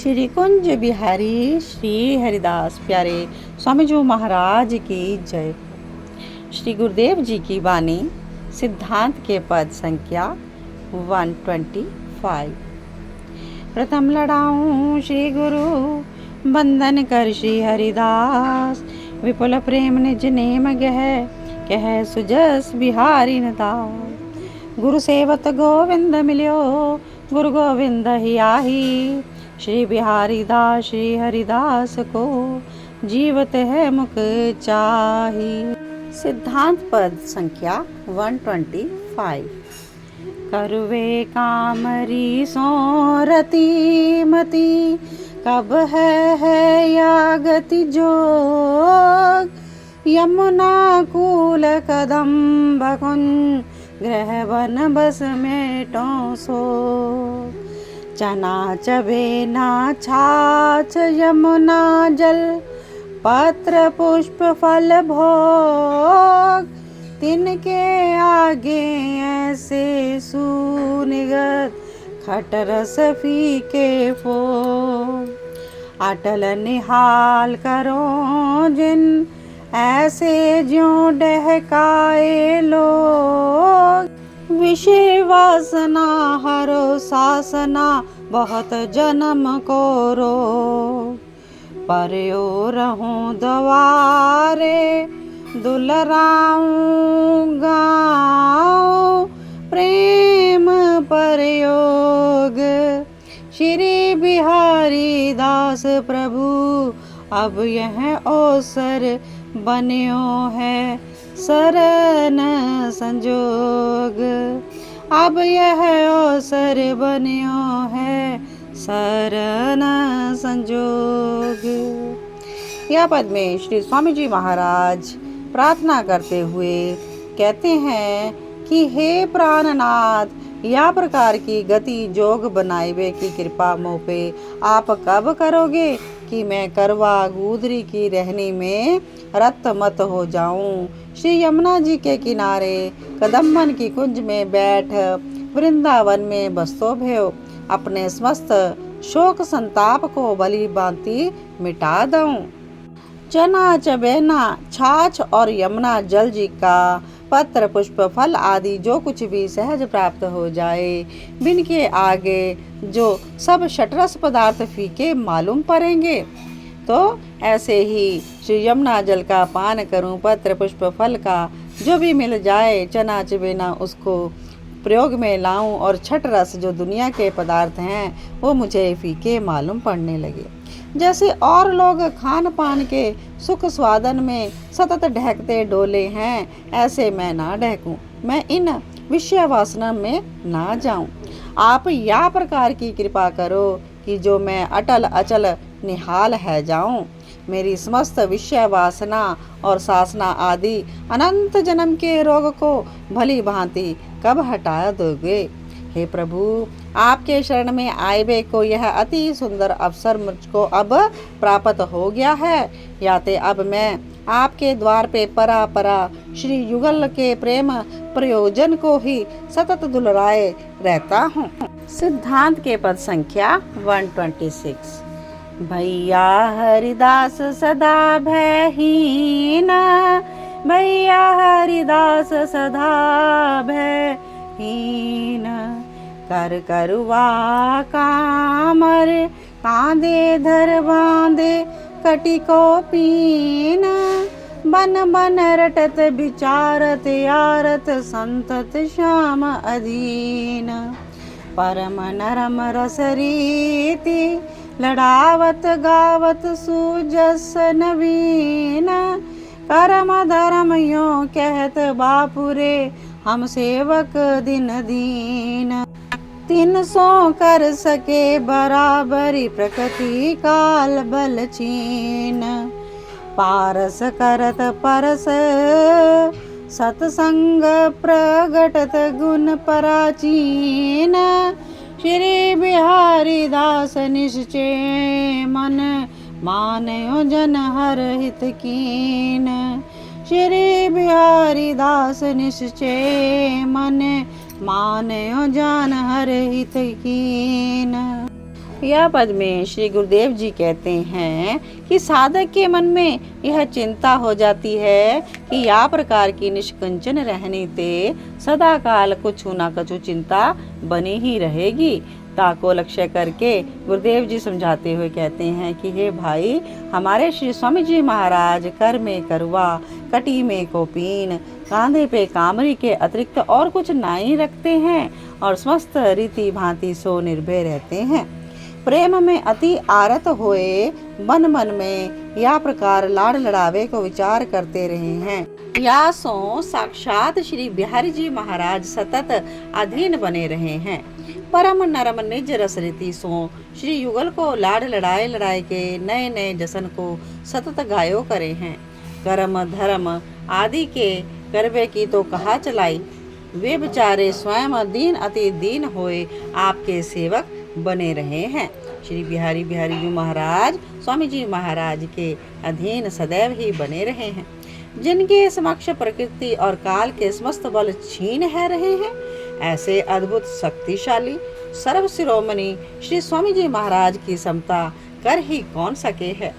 श्री कुंज बिहारी श्री हरिदास प्यारे स्वामी जी महाराज की जय। श्री गुरुदेव जी की वाणी सिद्धांत के पद संख्या 125। प्रथम लड़ाऊं श्री गुरु बंदन कर श्री हरिदास, विपुल प्रेम निज नेम गह कह सुजस बिहारी दास। गुरु सेवत गोविंद मिल्यो गुरु गोविंद ही आही, श्री बिहारी दास श्री हरिदास को जीवत है मुख चाही। सिद्धांत पद संख्या 125। करवे कामरी सोरती मती, कब है या गति जोग। यमुना कूल कदम्ब कुंज, ग्रह वन बस मेटों सो। चना चबेना छाछ यमुना जल, पत्र पुष्प फल भोग। तिनके आगे ऐसे सुनिगत, खट रस फीके फोग। अटल निहाल करो जिन, ऐसे ज्यों डहकाए लोग। विषय वासना हरो सासना, बहुत जन्म को रो। पर्यो रहूं द्वारे, दुलराऊं गाऊं प्रेम परयोग। श्री बिहारी दास प्रभु, अब यह अवसर बन्यो है शरण संजोग। अब यह अवसर बन्यो है शरण संजोग। यह पद में श्री स्वामी जी महाराज प्रार्थना करते हुए कहते हैं कि हे प्राणनाथ, या प्रकार की गति जोग बनाए की कृपा मोह पे आप कब करोगे कि मैं करवा गुदरी की रहनी में रत मत हो जाऊं। श्री यमुना जी के किनारे कदम्बन की कुंज में बैठ वृंदावन में बसतो भयो, अपने समस्त शोक संताप को भली भांति मिटा दूं। चना चबेना छाछ और यमुना जल जी का पत्र पुष्प फल आदि जो कुछ भी सहज प्राप्त हो जाए, बिन के आगे जो सब षटरस पदार्थ फीके मालूम पड़ेंगे। तो ऐसे ही श्री यमुना जल का पान करूं, पत्र पुष्प फल का जो भी मिल जाए चना चबेना उसको प्रयोग में लाऊं, और छठ रस जो दुनिया के पदार्थ हैं वो मुझे फीके मालूम पड़ने लगे। जैसे और लोग खान पान के सुख स्वादन में सतत ढहकते डोले हैं, ऐसे मैं ना ढहकूं, मैं इन विषय वासना में ना जाऊं। आप या प्रकार की कृपा करो कि जो मैं अटल अचल निहाल है जाऊं। मेरी समस्त विषय वासना और सासना आदि अनंत जन्म के रोग को भली भांति कब हटा दोगे। हे प्रभु, आपके शरण में आए को यह अति सुंदर अवसर मुझको अब प्राप्त हो गया है। याते अब मैं आपके द्वार पे परा परा श्री युगल के प्रेम प्रयोजन को ही सतत दुलराए रहता हूँ। सिद्धांत के पद संख्या 126। भैया हरिदास सदा भयहीन, भैया हरिदास सदा भयहीन। कर करवा कामर, कांदे धर बांधे कटी को पीन। बन बन रटत विचारत यारत, संतत श्याम अधीन। परम नरम रस रीति, लड़ावत गावत सुजस नवीन। करम धर्म यो कहत बापुरे, हम सेवक दिन दीन। 300 कर सके बराबरी, प्रकृति काल बल चीन। पारस करत परस सतसंग, प्रगटत गुण पराचीन। श्री बिहारी दास निश्चय मन, मानयो जन हर हित कीन। श्री बिहारी दास निश्चय मन, मानयो जान हर हित कीन। यह पद में श्री गुरुदेव जी कहते हैं कि साधक के मन में यह चिंता हो जाती है कि या प्रकार की निष्कंचन रहने ते सदा काल कुछु ना कुछु चिंता बनी ही रहेगी। ताको लक्ष्य करके गुरुदेव जी समझाते हुए कहते हैं कि हे भाई, हमारे श्री स्वामी जी महाराज कर में करुआ, कटी में कोपीन, कांधे पे कामरी के अतिरिक्त और कुछ नहीं रखते हैं और समस्त रीति भांति सो निर्भय रहते हैं। प्रेम में अति आरत होए मन मन में या प्रकार लाड़ लड़ावे को विचार करते रहे हैं। या सो साक्षात श्री बिहारी जी महाराज सतत अधीन बने रहे हैं। परम नरम निज रस रीति सो श्री युगल को लाड़ लड़ाए लड़ाए के नए नए जसन को सतत गायो करे हैं। कर्म धर्म आदि के करवे की तो कहा चलाई, वे बेचारे स्वयं दीन अति दीन होए आपके सेवक बने रहे हैं। श्री बिहारी जी महाराज स्वामी जी महाराज के अधीन सदैव ही बने रहे हैं। जिनके समक्ष प्रकृति और काल के समस्त बल छीन है रहे हैं, ऐसे अद्भुत शक्तिशाली सर्व शिरोमणि श्री स्वामी जी महाराज की समता कर ही कौन सके है।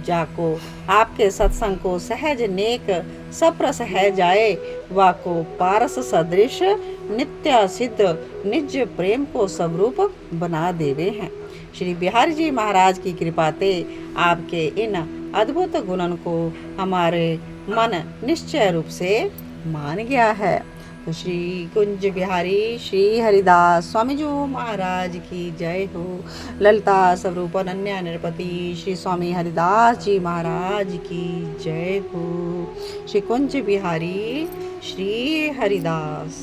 जाको आपके सत्संग को सहज नेक सप्रस है जाए, वाको पारस सदृश नित्य सिद्ध निज प्रेम को स्वरूप बना देवे हैं। श्री बिहारी जी महाराज की कृपाते आपके इन अद्भुत गुणन को हमारे मन निश्चय रूप से मान गया है। तो श्री कुंज बिहारी श्री हरिदास स्वामी जी महाराज की जय हो। ललिता स्वरूप अनन्या निरपति श्री स्वामी हरिदास जी महाराज की जय हो। श्री कुंज बिहारी श्री हरिदास।